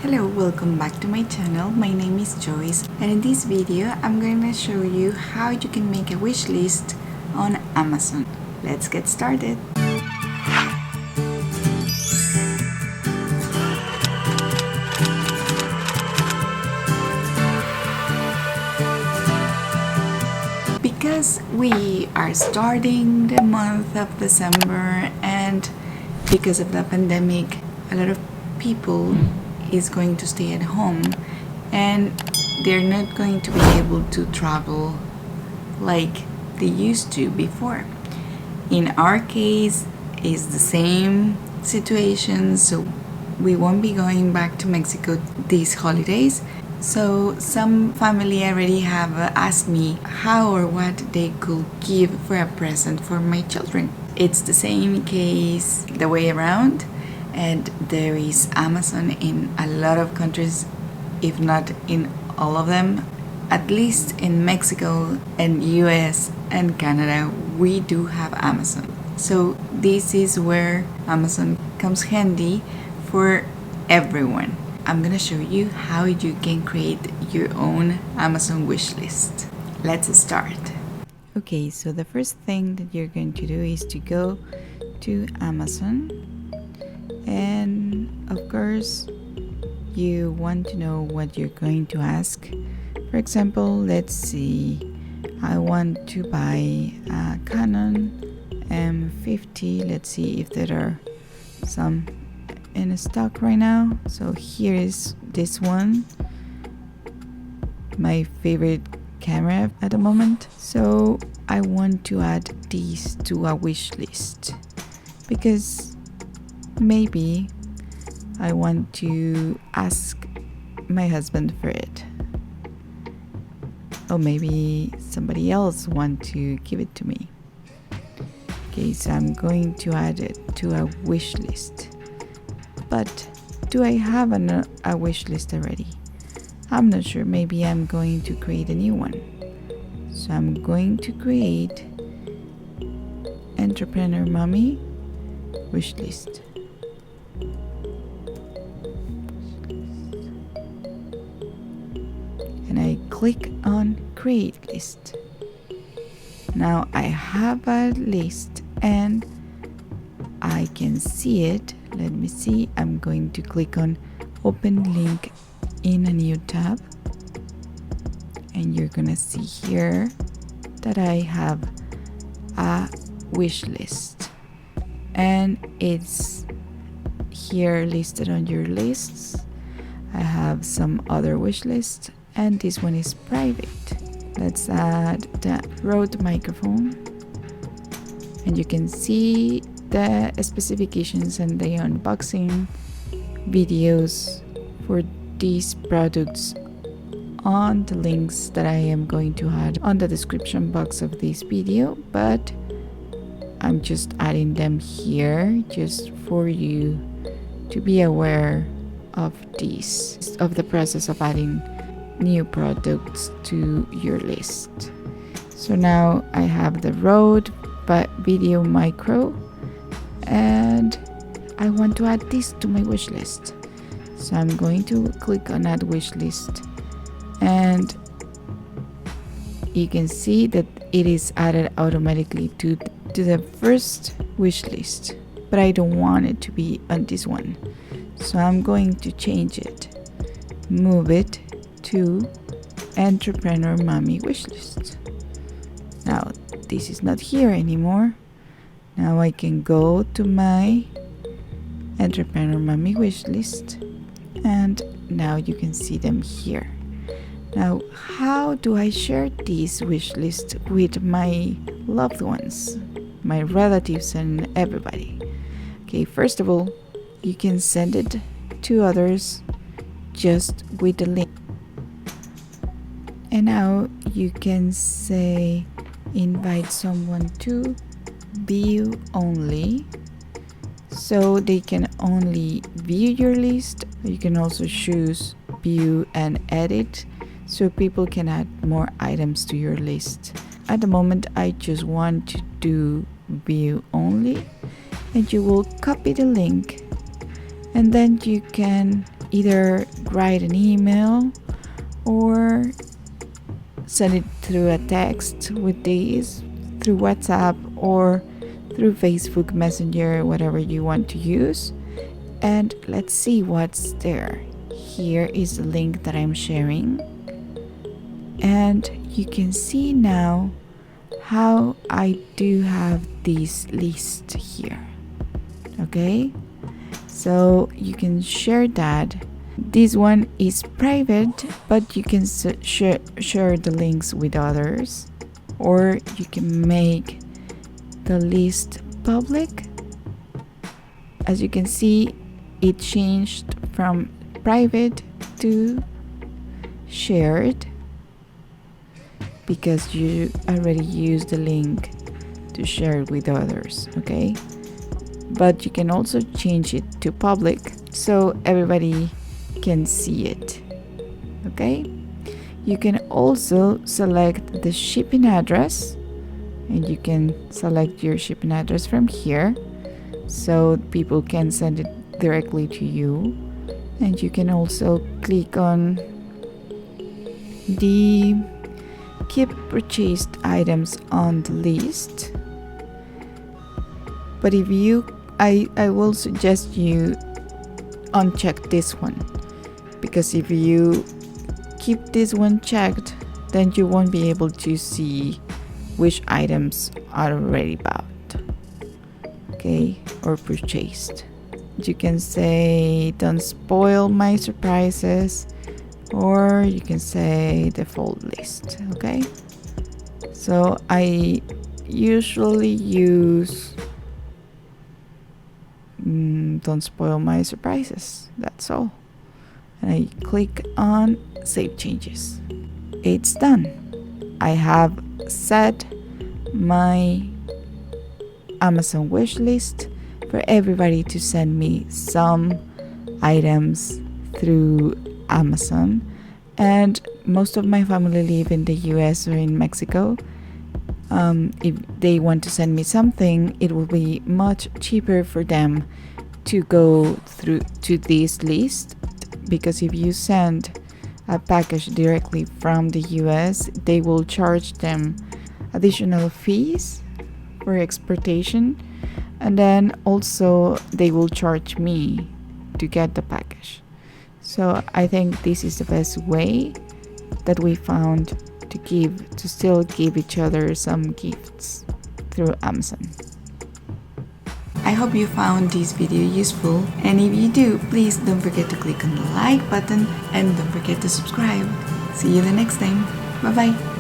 Hello, welcome back to my channel. My name is Joyce, and in this video I'm going to show you how you can make a wish list on Amazon. Let's get started. Because we are starting the month of December, and because of the pandemic, a lot of people is going to stay at home and they're not going to be able to travel like they used to before. In our case, it's the same situation, so we won't be going back to Mexico these holidays. So some family already have asked me how or what they could give for a present for my children. It's the same case the way around, and there is Amazon in a lot of countries, if not in all of them. At least in Mexico and US and Canada, we do have Amazon. So this is where Amazon comes handy for everyone. I'm gonna show you how you can create your own Amazon wish list. Let's start. Okay, so the first thing that you're going to do is to go to Amazon, and of course you want to know what you're going to ask. For example, let's see, I want to buy a Canon M50. Let's see if there are some in stock right now. So here is this one, my favorite camera at the moment. So I want to add these to a wish list because maybe I want to ask my husband for it, or maybe somebody else want to give it to me. Okay, so I'm going to add it to a wish list. But do I have a wish list already? I'm not sure. Maybe I'm going to create a new one. So I'm going to create Entrepreneur Mommy wish list. And I click on create list. Now I have a list and I can see it. Let me see. I'm going to click on open link in a new tab, and you're gonna see here that I have a wish list, and it's here listed on your lists. I have some other wish lists, and this one is private. Let's add the Rode microphone, and you can see the specifications and the unboxing videos for these products on the links that I am going to add on the description box of this video, but I'm just adding them here just for you to be aware of the process of adding new products to your list. So now I have the Rode Video Micro, and I want to add this to my wish list. So I'm going to click on add wish list, and you can see that it is added automatically to the first wish list, but I don't want it to be on this one. So I'm going to change it, move it to Entrepreneur Mommy wish list. Now this is not here anymore. Now I can go to my Entrepreneur Mommy wish list, and now you can see them here. Now, how do I share this wish list with my loved ones, my relatives, and everybody? Okay, first of all, you can send it to others just with the link. And now you can say invite someone to view only, so they can only view your list. You can also choose view and edit, so people can add more items to your list. At the moment I just want to do view only, and you will copy the link, and then you can either write an email or send it through a text with these, through WhatsApp or through Facebook Messenger, whatever you want to use. And let's see what's there. Here is the link that I'm sharing. And you can see now how I do have this list here. Okay, so you can share that. This one is private, but you can share the links with others, or you can make the list public. As you can see, it changed from private to shared because you already used the link to share it with others. Okay, but you can also change it to public so everybody can see it. Okay, you can also select the shipping address, and you can select your shipping address from here so people can send it directly to you. And you can also click on the keep purchased items on the list. But if you I will suggest you uncheck this one, because if you keep this one checked, then you won't be able to see which items are already bought, okay, or purchased. You can say don't spoil my surprises, or you can say default list. Okay, so I usually use don't spoil my surprises. That's all. And I click on save changes. It's done. I have set my Amazon wish list for everybody to send me some items through Amazon. And most of my family live in the US or in Mexico. If they want to send me something, it will be much cheaper for them to go through to this list, because if you send a package directly from the US, they will charge them additional fees for exportation, and then also they will charge me to get the package. So I think this is the best way that we found to still give each other some gifts through Amazon. I hope you found this video useful, and if you do, please don't forget to click on the like button and don't forget to subscribe. See you the next time. Bye bye.